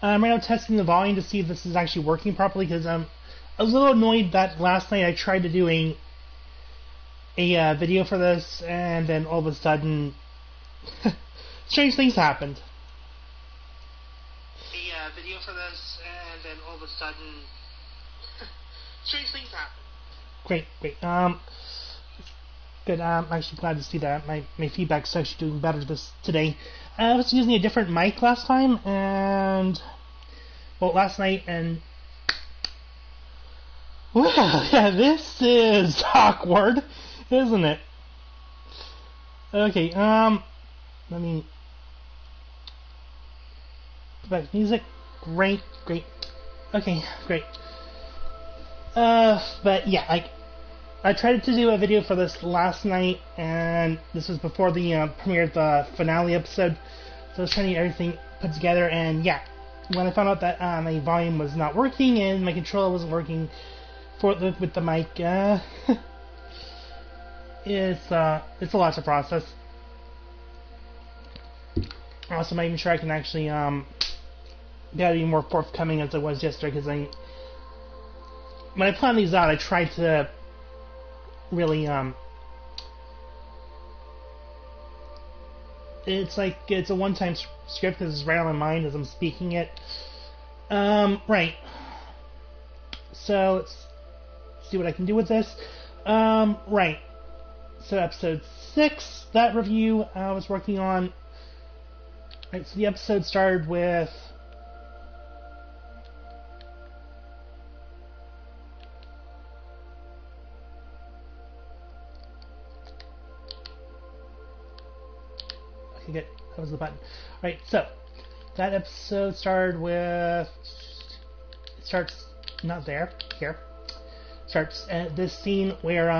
I'm right now testing the volume to see if this is actually working properly, because I'm a little annoyed that last night I tried to do a video for this, and then all of a sudden, strange things happened. Video for this, and then all of a sudden, strange things happened. Great. Good. I'm actually glad to see that. My feedback's actually doing better today. I was using a different mic last time, last night, and well, yeah, this is awkward, isn't it? Okay, let me put back music. Great. Okay, great. But yeah, I tried to do a video for this last night, and this was before the premiere of the finale episode, so I was trying to get everything put together, and yeah, when I found out that my volume was not working and my controller wasn't working with the mic, it's a lot to process. Also, making sure I can actually be more forthcoming as I was yesterday, because when I planned these out, I tried to really it's a one-time script because it's right on my mind as I'm speaking it. Right. So let's see what I can do with this. Right. So episode 6, that review I was working on. Right. So the episode started with good. That was the button. Right, so that episode started with. It starts not there. Here. Starts at this scene where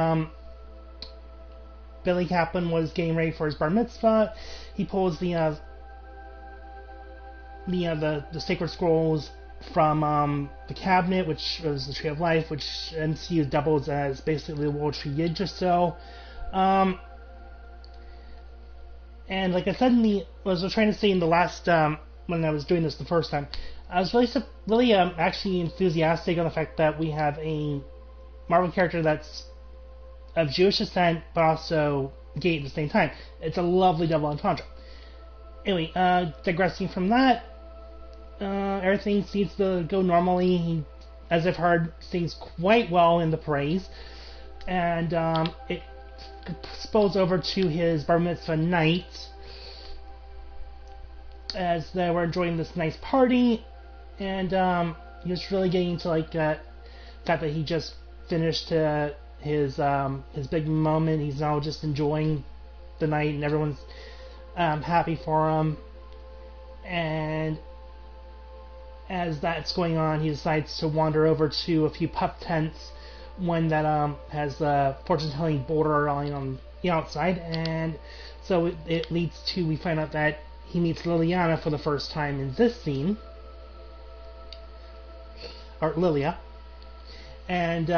Billy Kaplan was getting ready for his bar mitzvah. He pulls the sacred scrolls from the cabinet, which was the Tree of Life, which MCU doubles as basically the World Tree Yggdrasil. And like I said as I was trying to say in the last, when I was doing this the first time, I was really actually enthusiastic on the fact that we have a Marvel character that's of Jewish descent, but also gay at the same time. It's a lovely double entendre. Anyway, digressing from that, everything seems to go normally. He, as I've heard, sings quite well in the praise, and it spills over to his bar mitzvah night as they were enjoying this nice party, and he was really getting into the fact that he just finished his big moment. He's now just enjoying the night, and everyone's happy for him. And as that's going on, he decides to wander over to a few pup tents, one that has the fortune-telling border on the outside, and so it leads to, we find out that he meets Liliana for the first time in this scene, or Lilia, and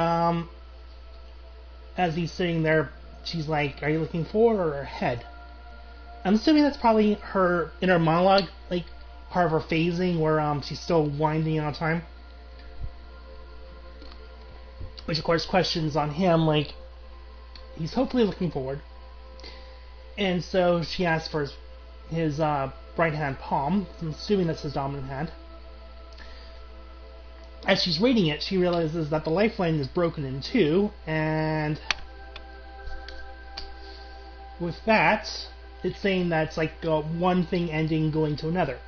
as he's sitting there, she's like, "Are you looking forward or ahead?" I'm assuming that's probably her inner monologue, part of her phasing, where she's still winding on time. Which, of course, questions on him, he's hopefully looking forward. And so she asks for his right hand palm. I'm assuming that's his dominant hand. As she's reading it, she realizes that the lifeline is broken in two, and with that, it's saying that it's one thing ending going to another.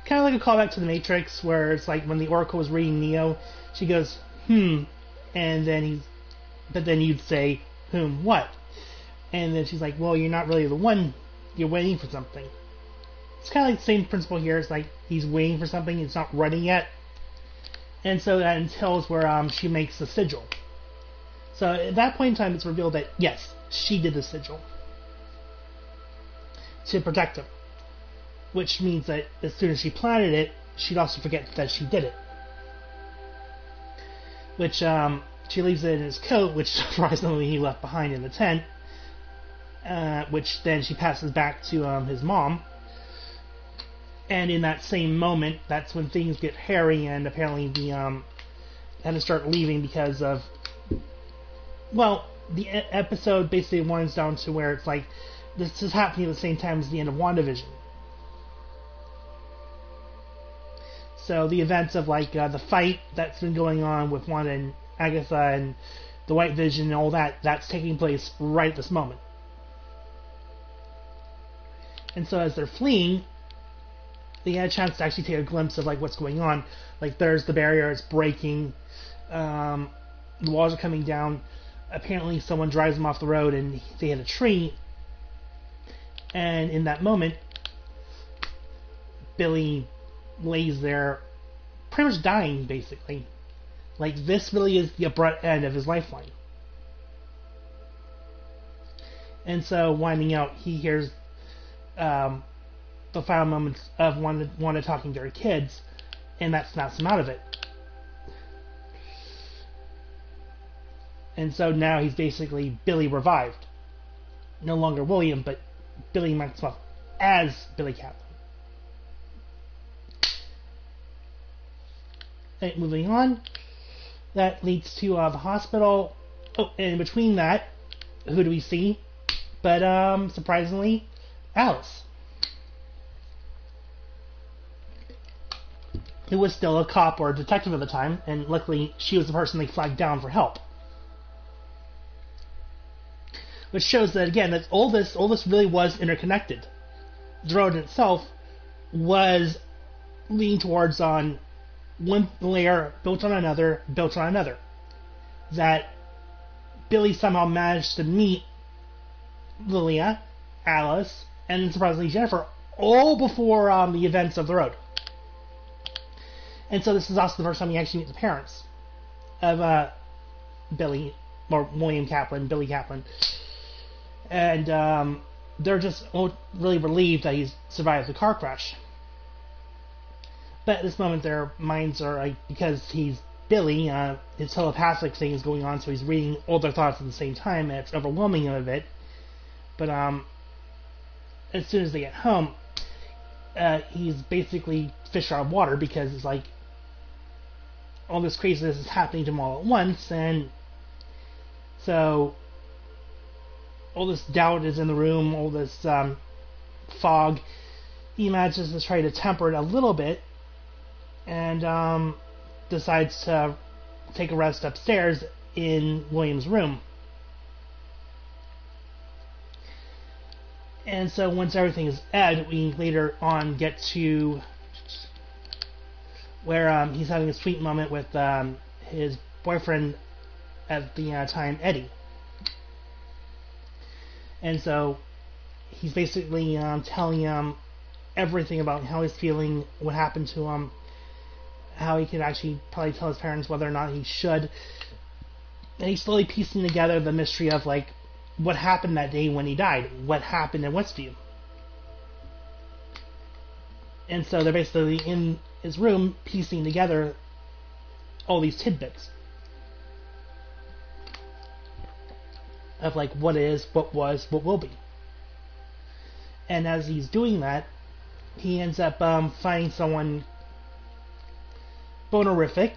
Kind of like a callback to the Matrix, where it's when the Oracle was reading Neo, she goes, and then you'd say, whom, what? And then she's like, well, you're not really the one, you're waiting for something. It's kind of the same principle here. It's he's waiting for something, it's not ready yet. And so that entails where she makes the sigil. So at that point in time, it's revealed that, yes, she did the sigil to protect him. Which means that as soon as she planted it, she'd also forget that she did it. Which, she leaves it in his coat, which surprisingly he left behind in the tent, which then she passes back to his mom. And in that same moment, that's when things get hairy, and apparently the had to start leaving because of, well, the episode basically winds down to where it's like this is happening at the same time as the end of WandaVision. So the events of like the fight that's been going on with Wanda and Agatha and the White Vision and all that, that's taking place right at this moment. And so as they're fleeing, they had a chance to actually take a glimpse of like what's going on. Like there's the barrier, it's breaking, the walls are coming down. Apparently someone drives them off the road and they hit a tree. And in that moment, Billy lays there pretty much dying, basically. Like this really is the abrupt end of his lifeline. And so winding out, he hears the final moments of Wanda talking to her kids, and that snaps him out of it. And so now he's basically Billy revived. No longer William, but Billy Maxwell as Billy Kaplan. And moving on, that leads to the hospital. Oh, and in between that, who do we see? But surprisingly, Alice, who was still a cop or a detective at the time, and luckily she was the person they flagged down for help. Which shows that again that all this really was interconnected. The road itself was leaning towards on one layer built on another, That Billy somehow managed to meet Lilia, Alice, and surprisingly Jennifer, all before the events of the road. And so this is also the first time you actually meet the parents of Billy, or William Kaplan, Billy Kaplan. And they're just really relieved that he's survived the car crash. But at this moment, their minds are like, because he's Billy, his telepathic thing is going on, so he's reading all their thoughts at the same time, and it's overwhelming him a bit. But as soon as they get home, he's basically fish out of water, because it's like all this craziness is happening to him all at once, and so all this doubt is in the room, all this fog. He manages to try to temper it a little bit, and decides to take a rest upstairs in William's room. And so once everything is ed, we later on get to where he's having a sweet moment with his boyfriend at the time, Eddie. And so he's basically telling him everything about how he's feeling, what happened to him, how he could actually probably tell his parents whether or not he should. And he's slowly piecing together the mystery of like what happened that day when he died, what happened in Westview. And so they're basically in his room piecing together all these tidbits of like what is, what was, what will be. And as he's doing that, he ends up finding someone bonerific.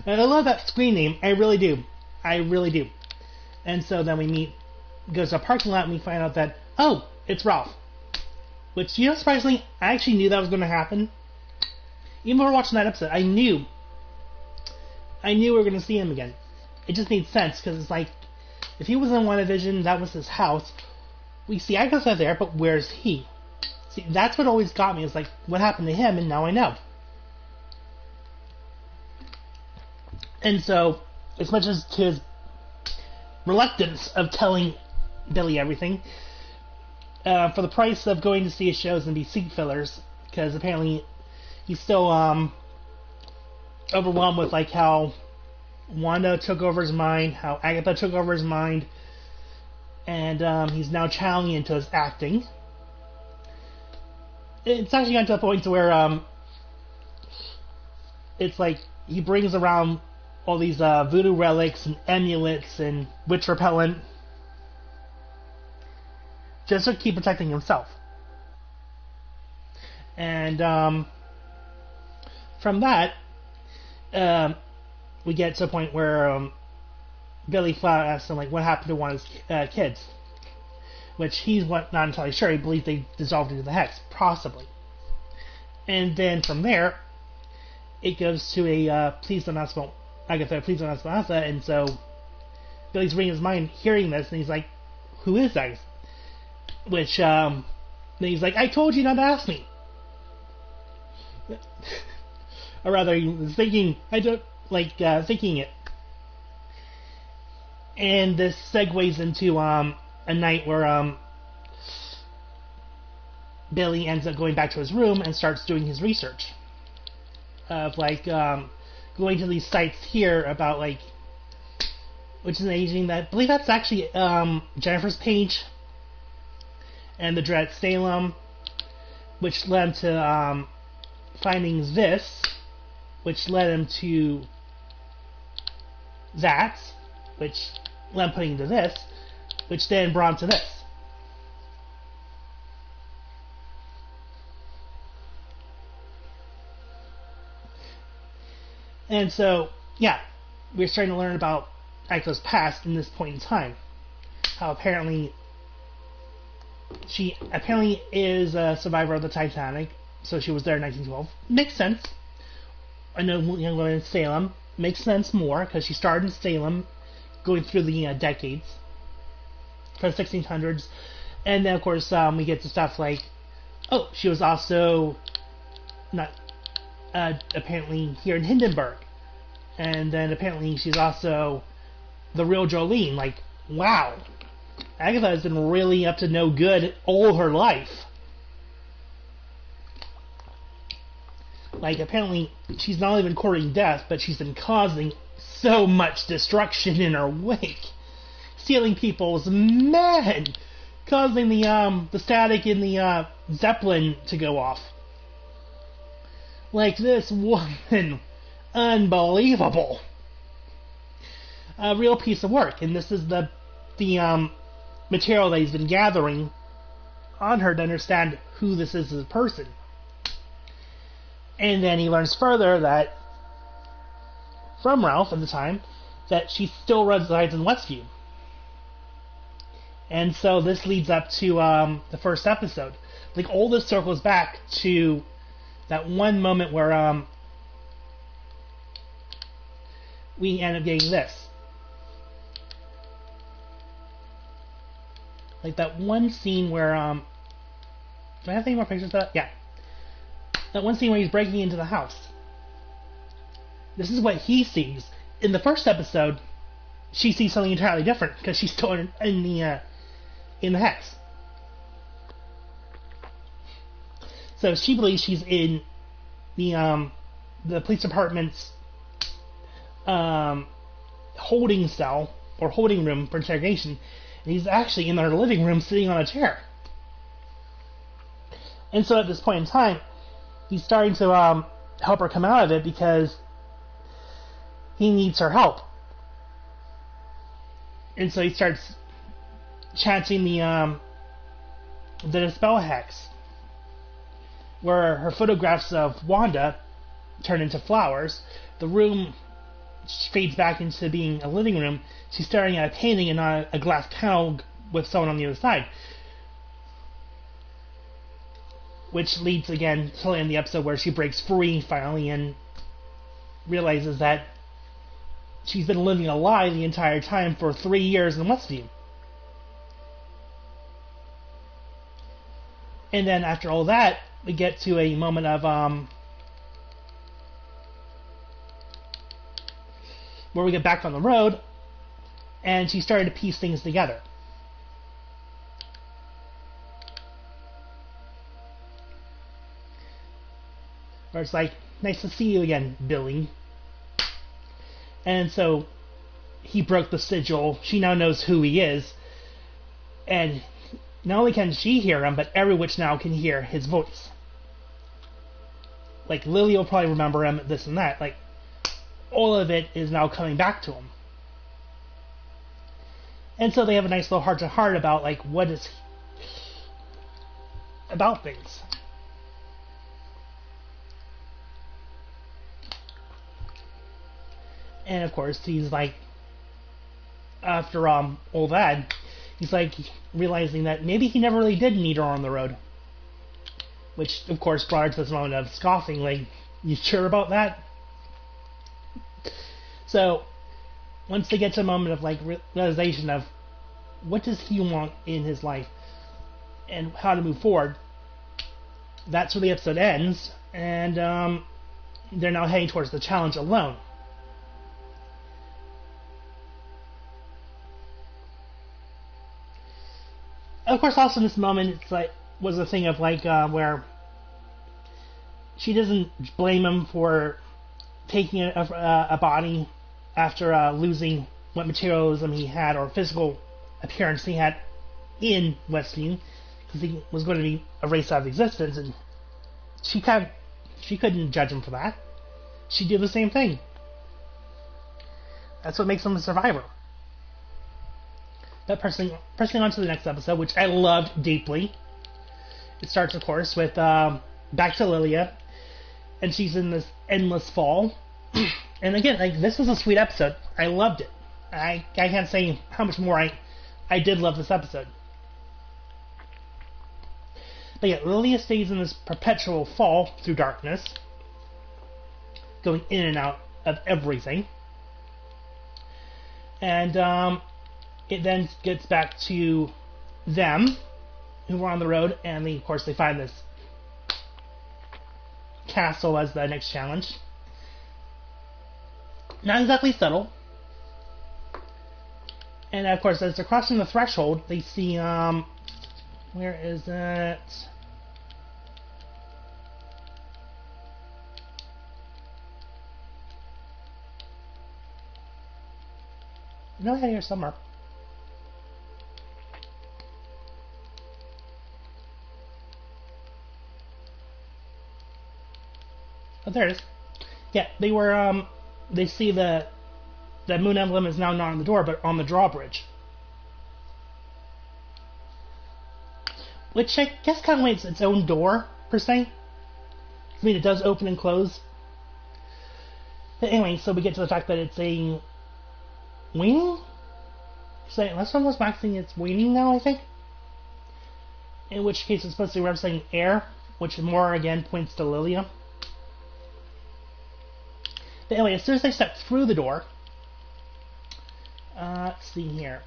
And I love that screen name. I really do. And so then we goes to a parking lot, and we find out that, oh, it's Ralph. Which, surprisingly, I actually knew that was going to happen. Even when we were watching that episode, I knew we were going to see him again. It just made sense, because it's like, if he was in WandaVision, that was his house. We see Agatha there, but where's he? See, that's what always got me. It's like, what happened to him? And now I know. And so, as much as to his reluctance of telling Billy everything, for the price of going to see his shows and be seat fillers, because apparently he's still overwhelmed with like how Wanda took over his mind, how Agatha took over his mind, and he's now channeling into his acting. It's actually gotten to the point to where it's like he brings around all these voodoo relics and amulets and witch repellent just to keep protecting himself. And from that, we get to a point where Billy flat asks him, like, what happened to one of his kids? Which he's not entirely sure. He believes they dissolved into the hex, possibly. And then from there, it goes to a please don't ask about Agatha, please don't ask about Agatha. And so Billy's reading his mind, hearing this, and he's like, who is Agatha? Which, then he's like, I told you not to ask me. Or rather, he was thinking, thinking it. And this segues into a night where Billy ends up going back to his room and starts doing his research of going to these sites here about which is amazing. That I believe that's actually Jennifer's page and the Dread Salem, which led him to finding this, which led him to that, which led him putting to this, which then brought him to this. And so, yeah, we're starting to learn about Agatha's past in this point in time. How apparently she is a survivor of the Titanic, so she was there in 1912. Makes sense. I know young woman in Salem. Makes sense more, because she started in Salem, going through the decades, from the 1600s. And then, of course, we get to stuff like, oh, she was also not apparently here in Hindenburg. And then apparently she's also the real Jolene. Like, wow. Agatha has been really up to no good all her life. Like, apparently she's not even courting death, but she's been causing so much destruction in her wake. Stealing people's men! Causing the static in the Zeppelin to go off. Like, this woman, unbelievable. A real piece of work, and this is the material that he's been gathering on her to understand who this is as a person. And then he learns further that, from Ralph at the time, that she still resides in Westview. And so this leads up to the first episode. Like, all this circles back to that one moment where we end up getting this. Like that one scene where do I have any more pictures of that? Yeah. That one scene where he's breaking into the house. This is what he sees. In the first episode, she sees something entirely different because she's still in the hex. So she believes she's in the police department's holding cell or holding room for interrogation, and he's actually in their living room sitting on a chair. And so at this point in time, he's starting to help her come out of it because he needs her help. And so he starts chanting the Dispel Hex, where her photographs of Wanda turn into flowers. The room fades back into being a living room. She's staring at a painting and not a glass panel with someone on the other side. Which leads again to in the episode where she breaks free finally and realizes that she's been living a lie the entire time for 3 years in Westview. And then after all that, we get to a moment of where we get back on the road, and she started to piece things together. Where it's like, nice to see you again, Billy. And so he broke the sigil. She now knows who he is. And not only can she hear him, but every witch now can hear his voice. Like, Lily will probably remember him, this and that. Like, all of it is now coming back to him. And so they have a nice little heart-to-heart about, like, what is about things. And of course, he's like, after all that, he's like realizing that maybe he never really did meet her on the road. Which, of course, brought her to this moment of scoffing, like, you sure about that? So, once they get to a moment of, like, realization of what does he want in his life and how to move forward, that's where the episode ends, and they're now heading towards the challenge alone. Of course, also in this moment, it's like, was a thing of, like, where she doesn't blame him for taking a body after losing what materialism he had or physical appearance he had in Westview, because he was going to be erased out of existence, and she couldn't judge him for that. She did the same thing. That's what makes him a survivor. But pressing on to the next episode, which I loved deeply. It starts, of course, with back to Lilia, and she's in this endless fall. And again, like, this was a sweet episode. I loved it. I can't say how much more I did love this episode. But yeah, Lilia stays in this perpetual fall through darkness, going in and out of everything. And it then gets back to them, who were on the road, and of course they find this castle as the next challenge. Not exactly subtle. And of course, as they're crossing the threshold, they see, where is it? No, I had it here somewhere. Oh, there it is. Yeah, they were, they see the moon emblem is now not on the door, but on the drawbridge. Which I guess kind of makes its own door, per se. I mean, it does open and close. But anyway, so we get to the fact that it's a wing? So unless I'm maxing, it's waiting now, I think. In which case it's supposed to be representing air, which more, again, points to Lilia. But anyway, as soon as they step through the door, let's see here.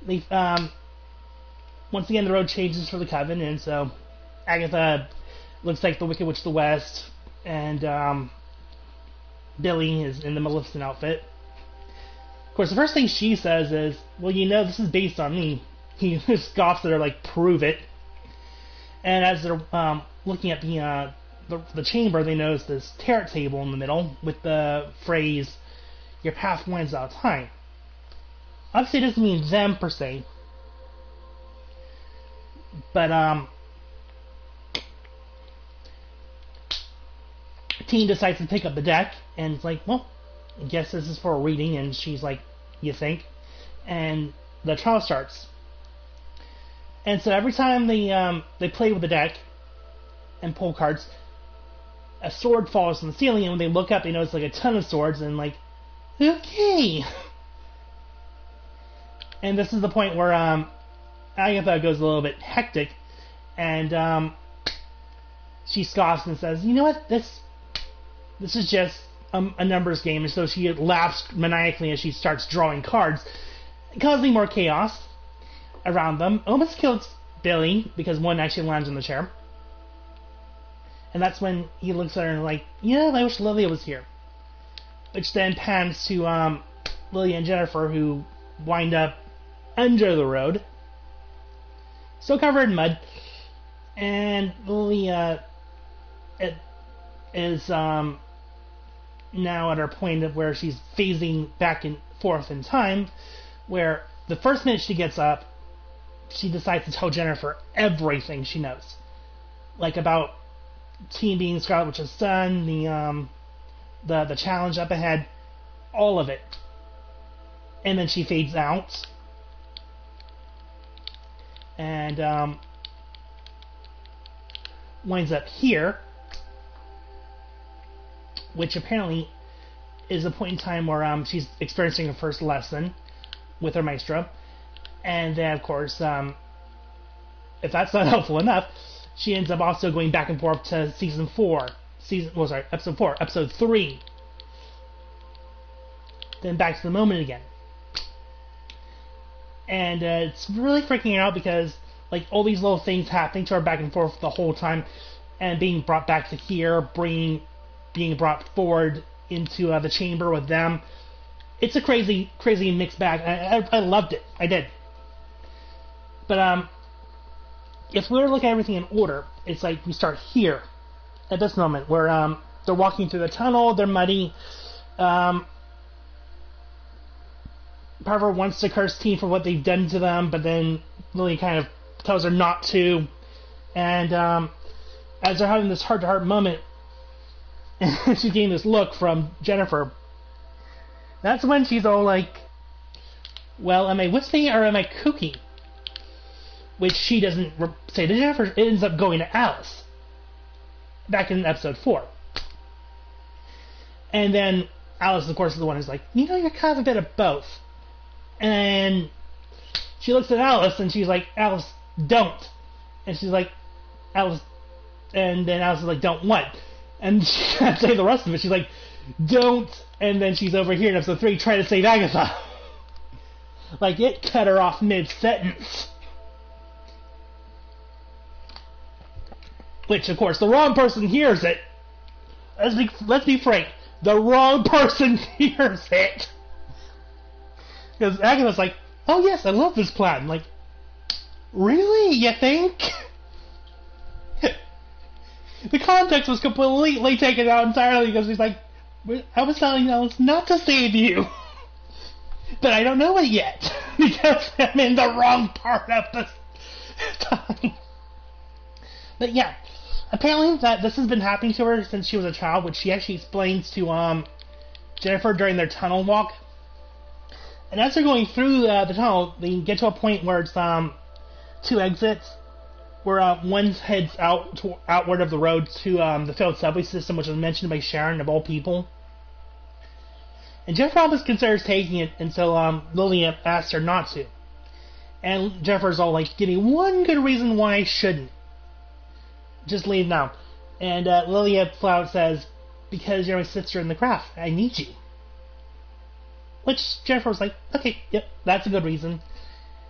They once again the road changes for the Coven, and so Agatha looks like the Wicked Witch of the West, and Billy is in the Maleficent outfit. Of course, the first thing she says is, "Well, you know, this is based on me." He scoffs at her like, "Prove it." And as they're looking at the chamber, they notice this tarot table in the middle with the phrase, "Your path winds out of time." Obviously, it doesn't mean them per se, but Teen decides to pick up the deck, and it's like, well, I guess this is for a reading, and she's like, "You think?" And the trial starts. And so every time they play with the deck and pull cards, a sword falls from the ceiling, and when they look up, they notice like a ton of swords, and like, okay. And this is the point where Agatha goes a little bit hectic, and she scoffs and says, "You know what? This is just a numbers game." And so she laughs maniacally as she starts drawing cards, causing more chaos around them. Almost kills Billy because one actually lands in the chair. And that's when he looks at her and like, "Yeah, I wish Lilia was here." Which then pans to Lilia and Jennifer, who wind up under the road, still covered in mud. And Lilia is now at her point of where she's phasing back and forth in time, where the first minute she gets up, she decides to tell Jennifer everything she knows, like about Teen being Scarlet Witch's son, the challenge up ahead, all of it. And then she fades out, and winds up here, which apparently is a point in time where she's experiencing her first lesson with her maestra, and then of course, if that's not helpful enough, she ends up also going back and forth to episode 4, episode 3, then back to the moment again, and it's really freaking out because like all these little things happening to her back and forth the whole time, and being brought back to here, being brought forward into the chamber with them. It's a crazy mixed bag. I loved it. I did. But if we were to look at everything in order, it's like we start here at this moment where they're walking through the tunnel. They're muddy. Parver wants to curse Teen for what they've done to them, but then Lily kind of tells her not to. And as they're having this heart-to-heart moment, and she's getting this look from Jennifer, that's when she's all like, well, am I wispy or am I kooky? Which she doesn't say to Jennifer. It ends up going to Alice back in episode 4. And then Alice, of course, is the one who's like, you know, you're kind of a bit of both. And she looks at Alice and she's like, Alice, don't. And she's like, Alice, and then Alice is like, don't what? And she can't say the rest of it. She's like, don't. And then she's over here in episode 3 trying to save Agatha. Like, it cut her off mid-sentence. Which, of course, the wrong person hears it. Let's be frank. The wrong person hears it. Because Agatha's like, oh yes, I love this plan. I'm like, really? You think? The context was completely taken out entirely because he's like, I was telling Alice not to save you. But I don't know it yet. Because I'm in the wrong part of the time. But yeah, apparently that this has been happening to her since she was a child, which she actually explains to Jennifer during their tunnel walk. And as they're going through the tunnel, they get to a point where it's 2 exits, where one heads outward of the road to the failed subway system, which was mentioned by Sharon of all people. And Jennifer almost considers taking it, and so Lily asks her not to. And Jennifer's all like, give me one good reason why I shouldn't. Just leave now. And Lily flat out says, because you're my sister in the craft, I need you. Which Jennifer was like, okay, yep, that's a good reason.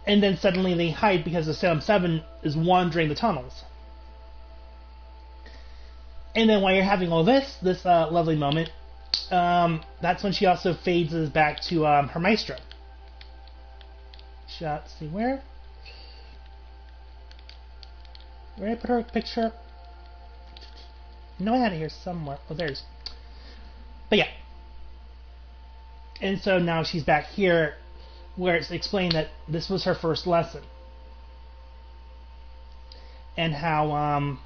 And then suddenly they hide because the Salem 7 is wandering the tunnels. And then while you're having all this lovely moment, that's when she also fades back to her maestra. Let's see, where did I put her picture? No, I had it here somewhere. Oh, there's. But yeah. And so now she's back here, where it's explained that this was her first lesson. And how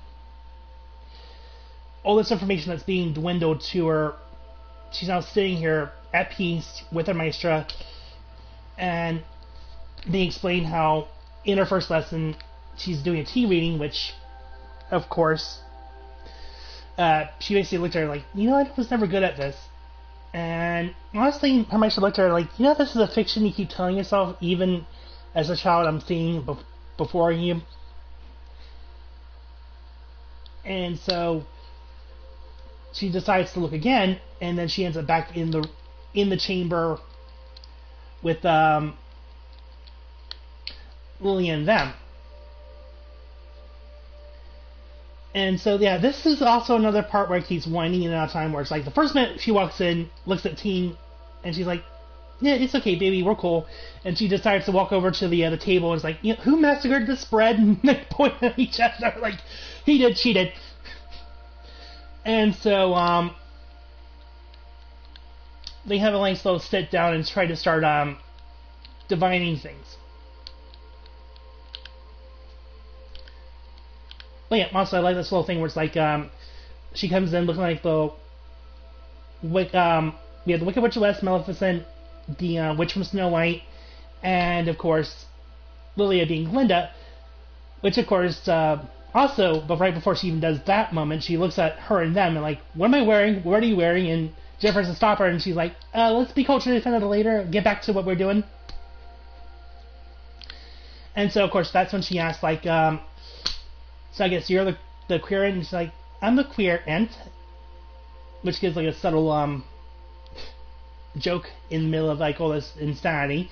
all this information that's being dwindled to her, she's now sitting here at peace with her maestra, and they explain how in her first lesson she's doing a tea reading, which, of course, she basically looked at her like, you know, I was never good at this. And honestly, her maestra looked at her like, you know, this is a fiction you keep telling yourself, even as a child I'm seeing before you. And so she decides to look again, and then she ends up back in the chamber with Lily and them. And so, yeah, this is also another part where it keeps winding in and out of time, where it's like the first minute she walks in, looks at Teen, and she's like, yeah, it's okay, baby, we're cool. And she decides to walk over to the table and is like, you know, who massacred the spread? And they point at each other like, he did, she did. And so, they have a nice little sit down and try to start divining things. But yeah, also I like this little thing where it's like she comes in looking like the we have the Wicked Witch of West, Maleficent, the Witch from Snow White, and of course Lilia being Glinda, which of course also, but right before she even does that moment, she looks at her and them and like, what am I wearing? What are you wearing? And Jennifer has to stop her, and she's like, let's be culturally offended later, get back to what we're doing. And so, of course, that's when she asks, like, so I guess you're the queer aunt? And she's like, I'm the queer aunt. Which gives, like, a subtle, joke in the middle of, like, all this insanity.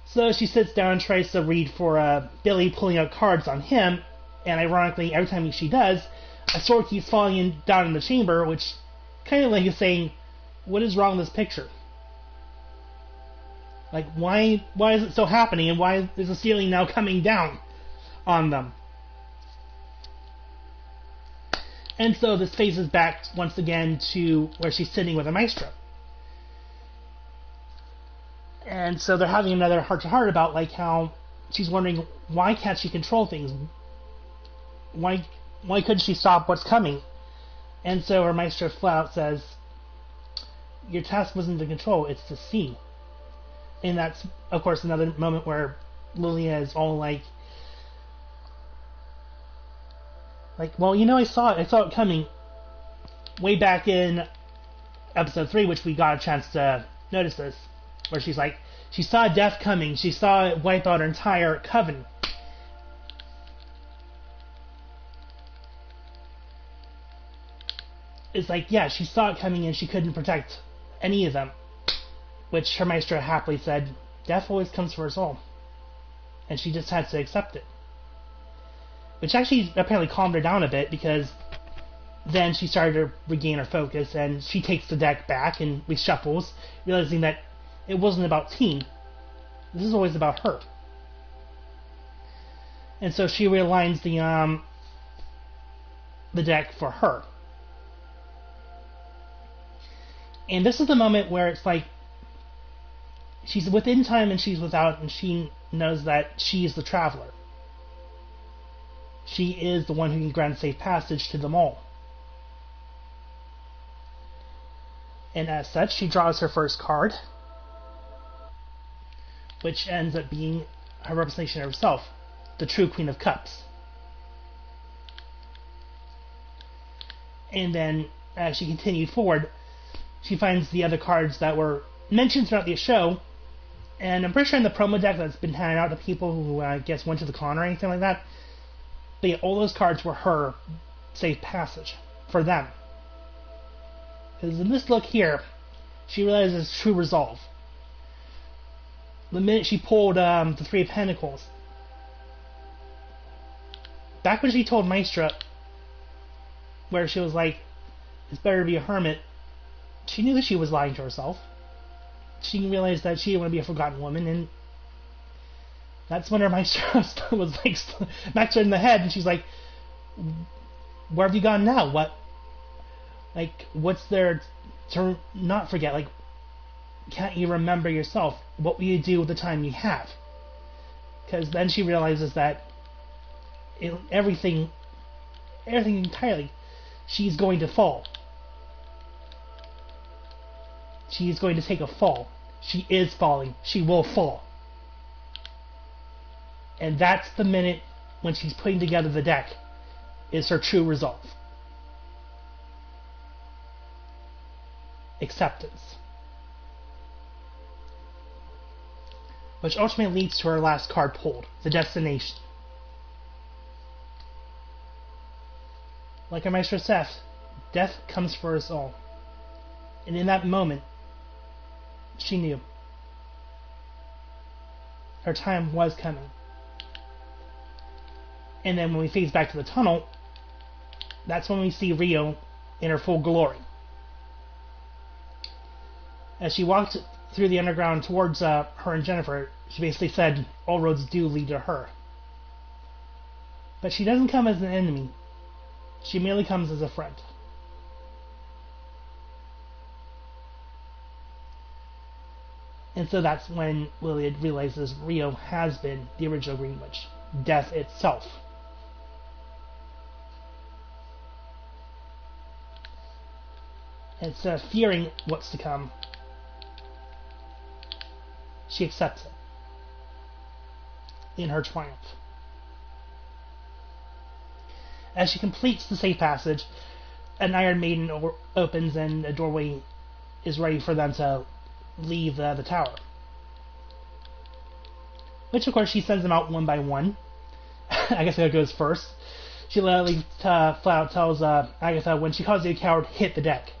So she sits down and tries to read for, Billy pulling out cards on him. And ironically, every time she does, a sword keeps falling down in the chamber, which kind of like is saying, what is wrong with this picture? Like, why is it still happening, and why is the ceiling now coming down on them? And so this phases back once again to where she's sitting with a maestro. And so they're having another heart-to-heart about, like, how she's wondering, why can't she control things? Why couldn't she stop what's coming? And so her maestro flat out says, your task wasn't to control, it's to see. And that's, of course, another moment where Lilia is all like, well, you know, I saw it coming way back in episode 3, which we got a chance to notice this, where she's like, she saw death coming, she saw it wipe out her entire coven. It's like, yeah, she saw it coming and she couldn't protect any of them. Which her maestro happily said, death always comes for us all. And she just had to accept it. Which actually apparently calmed her down a bit, because then she started to regain her focus, and she takes the deck back and reshuffles, realizing that it wasn't about team. This is always about her. And so she realigns the deck for her. And this is the moment where it's like, she's within time and she's without, and she knows that she is the traveler. She is the one who can grant safe passage to them all. And as such, she draws her first card, which ends up being her representation of herself, the true Queen of Cups. And then, as she continued forward, she finds the other cards that were mentioned throughout the show, and I'm pretty sure in the promo deck that's been handed out to people who, I guess, went to the con or anything like that, but yeah, all those cards were her safe passage for them. Because in this look here, she realizes true resolve. The minute she pulled the Three of Pentacles, back when she told Maestra, where she was like, it's better to be a hermit, she knew that she was lying to herself. She realized that she didn't want to be a forgotten woman, and that's when her Maestra was like, smacks her in the head, and she's like, where have you gone now? What's there to not forget? Like, can't you remember yourself? What will you do with the time you have? Because then she realizes that everything entirely, she's going to fall. She's going to take a fall. She is falling. She will fall. And that's the minute when she's putting together the deck, is her true resolve. Acceptance. Which ultimately leads to her last card pulled, the Destination. Like our Maestro said, death comes for us all. And in that moment, she knew. Her time was coming. And then when we phase back to the tunnel, that's when we see Rio in her full glory. As she walked through the underground towards her and Jennifer, she basically said, all roads do lead to her. But she doesn't come as an enemy. She merely comes as a friend. And so that's when Lilia realizes Rio has been the original Green Witch, death itself. And instead of fearing what's to come, she accepts it in her triumph. As she completes the safe passage, an Iron Maiden opens and a doorway is ready for them to leave the tower. Which, of course, she sends them out one by one. I guess that goes first. She literally flat out tells Agatha, when she calls you a coward, hit the deck.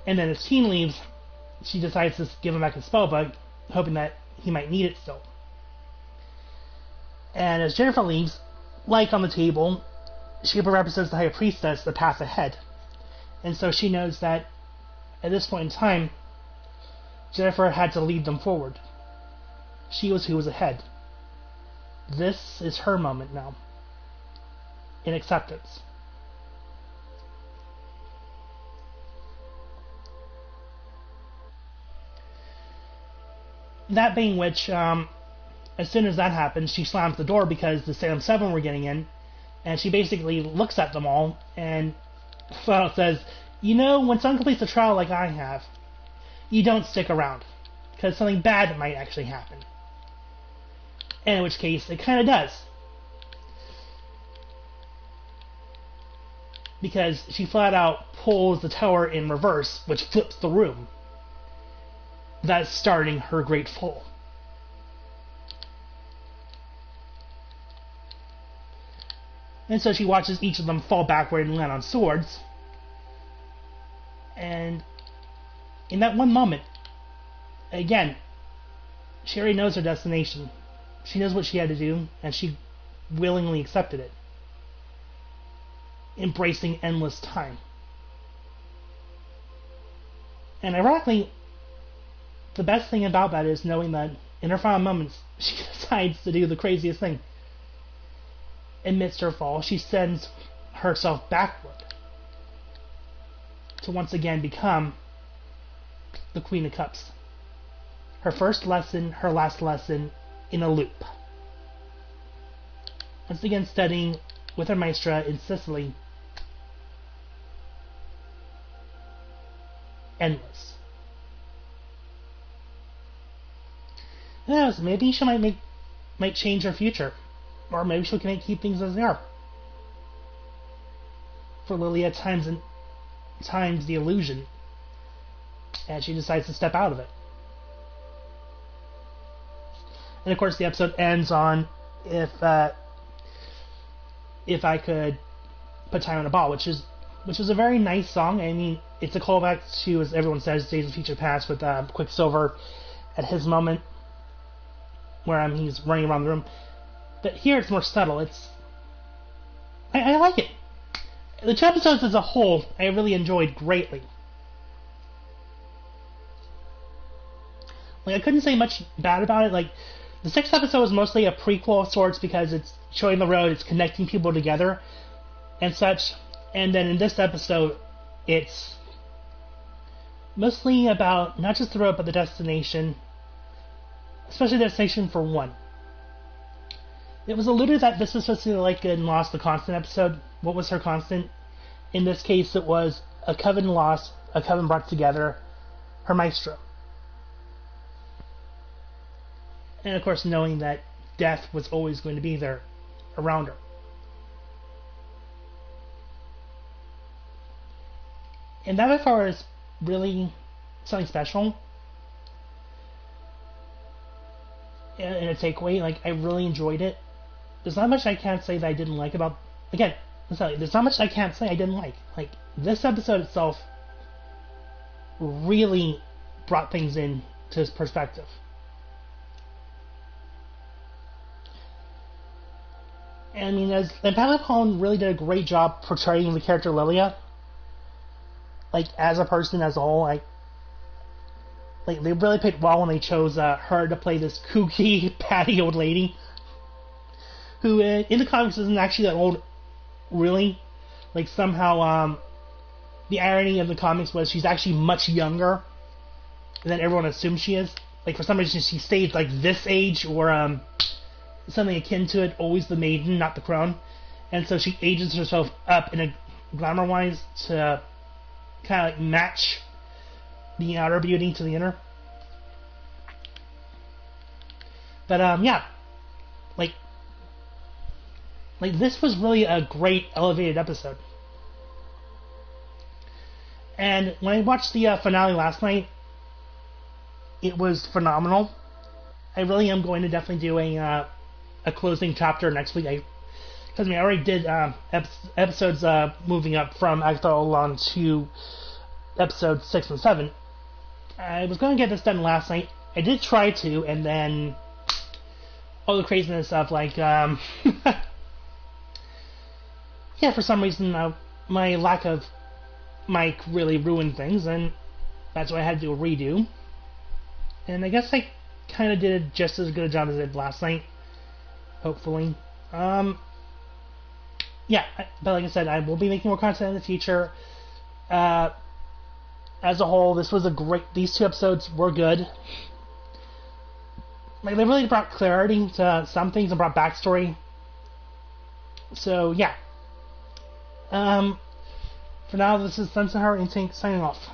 And then as Teen leaves, she decides to give him back his spellbook, hoping that he might need it still. And as Jennifer leaves, like on the table, she represents the High Priestess, the path ahead. And so she knows that at this point in time, Jennifer had to lead them forward. She was who was ahead. This is her moment now. In acceptance. That being which, as soon as that happens, she slams the door because the Salem 7 were getting in, and she basically looks at them all and flat out says, you know, when someone completes a trial like I have, you don't stick around, because something bad might actually happen. And in which case, it kind of does. Because she flat out pulls the tower in reverse, which flips the room. That's starting her great fall. And so she watches each of them fall backward and land on swords. And in that one moment, again, she already knows her destination. She knows what she had to do, and she willingly accepted it. Embracing endless time. And ironically, the best thing about that is knowing that in her final moments, she decides to do the craziest thing. Amidst her fall, she sends herself backward to once again become the Queen of Cups. Her first lesson, her last lesson, in a loop. Once again studying with her maestra in Sicily. Endless. Who knows, maybe she might change her future. Or maybe she can keep things as they are. For Lily, at times the illusion. And she decides to step out of it. And of course the episode ends on if I could put time on a ball, which is a very nice song. I mean, it's a callback to, as everyone says, Days of Future Past with Quicksilver at his moment where he's running around the room. But here it's more subtle. I like it. The two episodes as a whole, I really enjoyed greatly. Like, I couldn't say much bad about it. Like, the 6th episode was mostly a prequel of sorts because it's showing the road, it's connecting people together and such. And then in this episode, it's mostly about not just the road, but the destination, especially the destination for one. It was alluded that this was supposed to be like in Lost, the Constant episode. What was her constant? In this case, it was a coven lost, a coven brought together, her maestro. And of course, knowing that death was always going to be there around her. And that, as far as really something special, and a takeaway, like, I really enjoyed it. There's not much I can't say that I didn't like about... Again, there's not much I can't say I didn't like. Like, this episode itself really brought things into perspective. And I mean, and Pamela Paulin really did a great job portraying the character Lilia. Like, as a person as a whole, like they really picked well when they chose her to play this kooky, batty old lady, who in the comics isn't actually that old, really. Like, somehow, the irony of the comics was she's actually much younger than everyone assumes she is. Like, for some reason, she stayed like this age, or something akin to it, always the maiden, not the crone. And so she ages herself up in a glamour-wise to kind of like match the outer beauty to the inner. But yeah, like this was really a great elevated episode. And when I watched the finale last night, it was phenomenal. I really am going to definitely do a closing chapter next week. Because I already did episodes moving up from Agatha on to episode 6 and 7. I was going to get this done last night. I did try to, and then all the craziness of yeah, for some reason my lack of mic really ruined things, and that's why I had to do a redo. And I guess I kind of did just as good a job as I did last night, hopefully. Yeah, but like I said, I will be making more content in the future. As a whole, this was these 2 episodes were good. Like, they really brought clarity to some things and brought backstory. So, yeah. For now, this is Sunset Heart Instinct signing off.